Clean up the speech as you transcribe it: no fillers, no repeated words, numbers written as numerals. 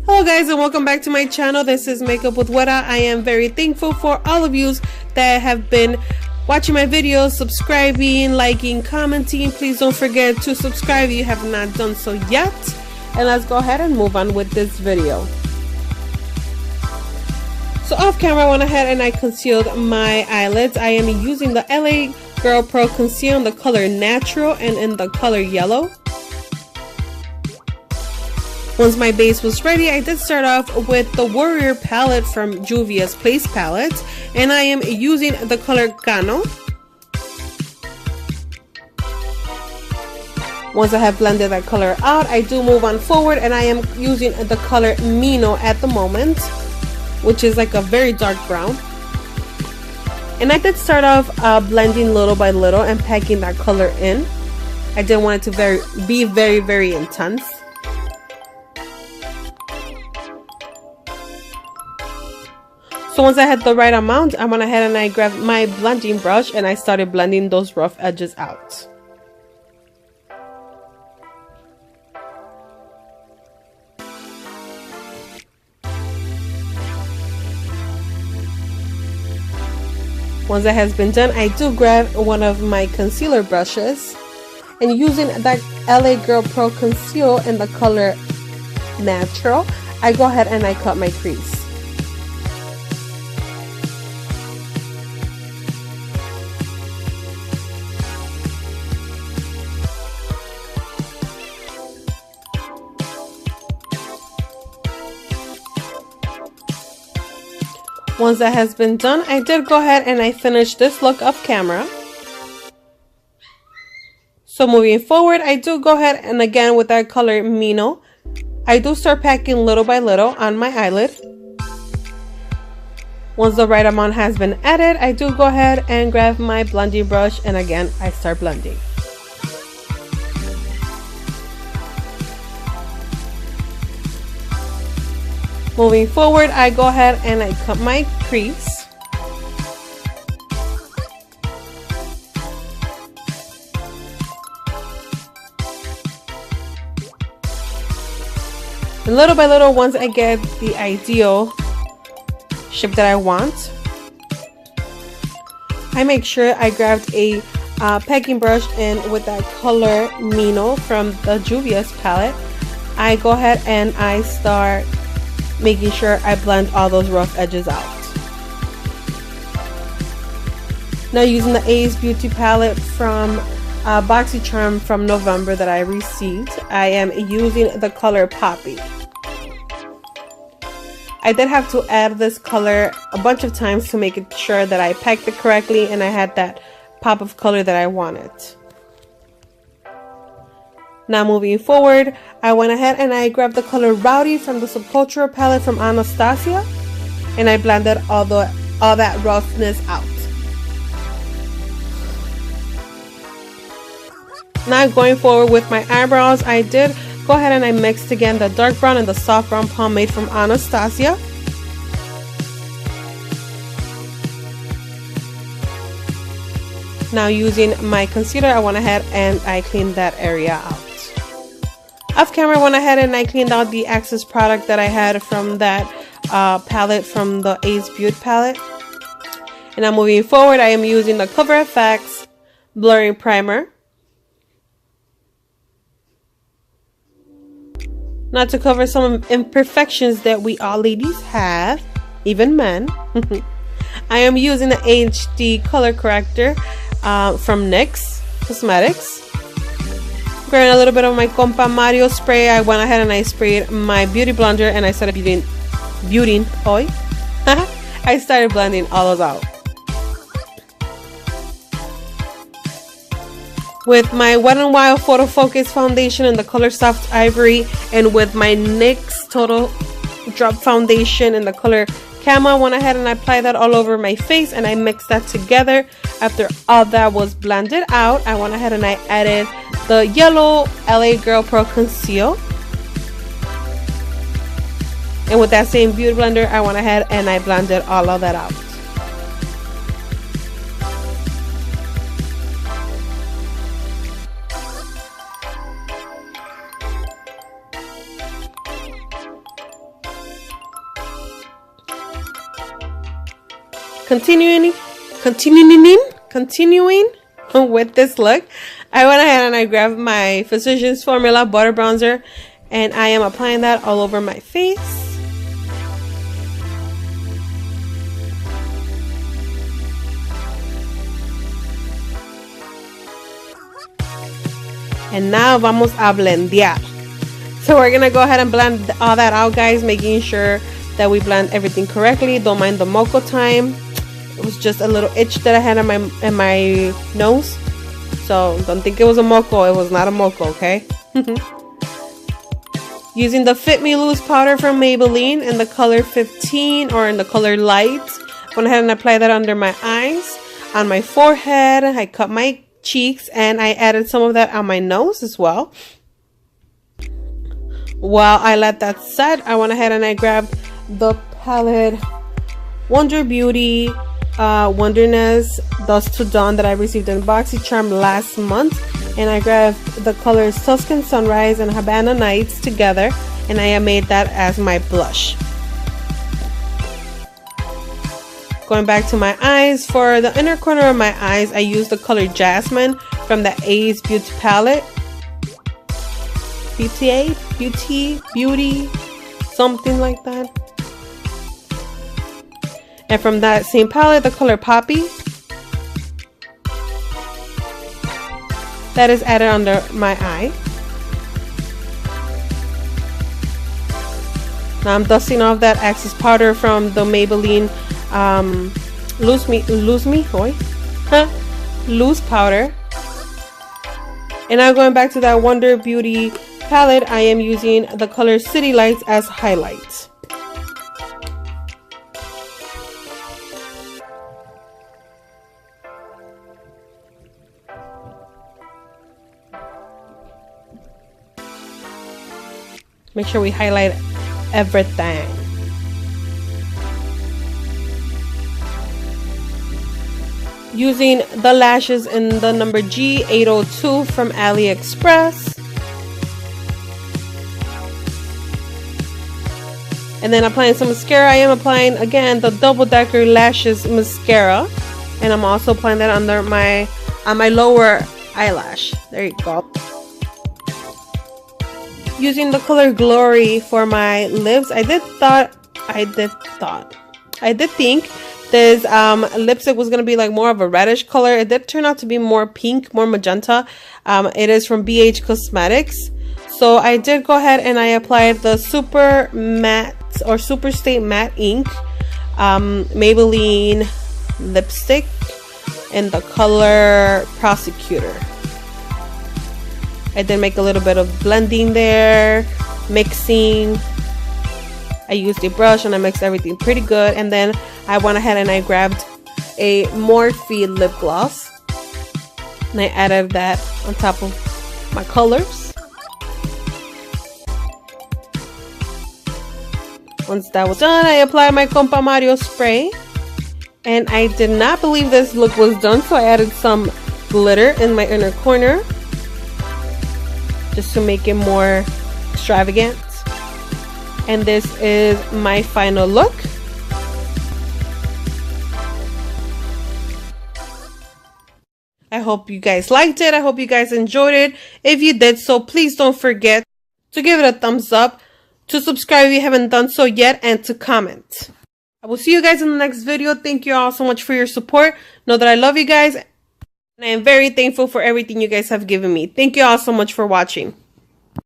Hello guys and welcome back to my channel. This is Makeup with Weta. I am very thankful for all of you that have been watching my videos, subscribing, liking, commenting. Please don't forget to subscribe if you have not done so yet. And let's go ahead and move on with this video. So off camera I went ahead and I concealed my eyelids. I am using the LA Girl Pro Conceal in the color Natural and in the color Yellow. Once my base was ready, I did start off with the Warrior palette from Juvia's Place palette, and I am using the color Cano. Once I have blended that color out, I do move on forward and I am using the color Mino at the moment, which is like a very dark brown. And I did start off blending little by little and packing that color in. I didn't want it to be very intense. So once I had the right amount, I went ahead and I grabbed my blending brush and I started blending those rough edges out. Once that has been done, I do grab one of my concealer brushes and using that LA Girl Pro Conceal in the color Natural, I go ahead and I cut my crease. Once that has been done, I did go ahead and I finished this look off camera. So moving forward, I do go ahead and again with that color Mino, I do start packing little by little on my eyelid. Once the right amount has been added, I do go ahead and grab my blending brush and again I start blending. Moving forward, I go ahead and I cut my crease. And little by little, once I get the ideal shape that I want, I make sure I grabbed a packing brush and with that color Mino from the Juvia's palette, I go ahead and I start making sure I blend all those rough edges out. Now using the Ace Beauty palette from BoxyCharm from November that I received, I am using the color Poppy. I did have to add this color a bunch of times to make it sure that I packed it correctly and I had that pop of color that I wanted. Now moving forward, I went ahead and I grabbed the color Rowdy from the Subcultural palette from Anastasia and I blended all that roughness out. Now going forward with my eyebrows, I did go ahead and I mixed again the dark brown and the soft brown pomade from Anastasia. Now using my concealer, I went ahead and I cleaned that area out. Off camera, I went ahead and I cleaned out the excess product that I had from that palette from the Ace Beauty palette. And now moving forward, I am using the Cover FX Blurring Primer. Now to cover some imperfections that we all ladies have, even men, I am using the HD Color Corrector from NYX Cosmetics. Grabbing a little bit of my Compa Mario spray, I went ahead and I sprayed my beauty blender and I started beautying oil. I started blending all of those out. With my Wet n Wild Photo Focus foundation in the color Soft Ivory and with my NYX Total Drop foundation in the color Camo, I went ahead and I applied that all over my face and I mixed that together. After all that was blended out, I went ahead and I added the yellow LA Girl Pro Conceal. And with that same beauty blender, I went ahead and I blended all of that out. continuing with this look, I went ahead and I grabbed my Physicians Formula Butter Bronzer, and I am applying that all over my face. And now vamos a blendear. So we're gonna go ahead and blend all that out, guys, making sure that we blend everything correctly. Don't mind the moco time. It was just a little itch that I had in my nose. So don't think it was a moco. It was not a moco, okay? Using the Fit Me Loose powder from Maybelline in the color 15 or in the color light. Went ahead and applied that under my eyes, on my forehead. I cut my cheeks and I added some of that on my nose as well. While I let that set, I went ahead and I grabbed the palette Wonder Beauty Wonderness Dusk to Dawn that I received in BoxyCharm last month, and I grabbed the colors Tuscan Sunrise and Havana Nights together, and I made that as my blush. Going back to my eyes, for the inner corner of my eyes, I used the color Jasmine from the A's Beauty palette. Beauty, something like that. And from that same palette, the color Poppy. That is added under my eye. Now I'm dusting off that excess powder from the Maybelline loose powder. And now going back to that Wonder Beauty palette, I am using the color City Lights as highlights. Make sure we highlight everything. Using the lashes in the number G802 from AliExpress. And then applying some mascara. I am applying again the Double Decker Lashes mascara, and I'm also applying that under my lower eyelash. There you go. Using the color Glory for my lips. I did think this lipstick was gonna be like more of a reddish color. It did turn out to be more pink, more magenta. It is from BH Cosmetics. So I did go ahead and I applied the Super Matte or Super Stay Matte Ink Maybelline lipstick in the color Prosecutor. I did make a little bit of blending there, mixing. I used a brush and I mixed everything pretty good, and then I went ahead and I grabbed a Morphe lip gloss and I added that on top of my colors. Once that was done, I applied my Compa Mario spray, and I did not believe this look was done, so I added some glitter in my inner corner just to make it more extravagant. And this is my final look. I hope you guys liked it. I hope you guys enjoyed it. If you did so, please don't forget to give it a thumbs up, to subscribe if you haven't done so yet, and to comment. I will see you guys in the next video. Thank you all so much for your support. Know that I love you guys, and I am very thankful for everything you guys have given me. Thank you all so much for watching.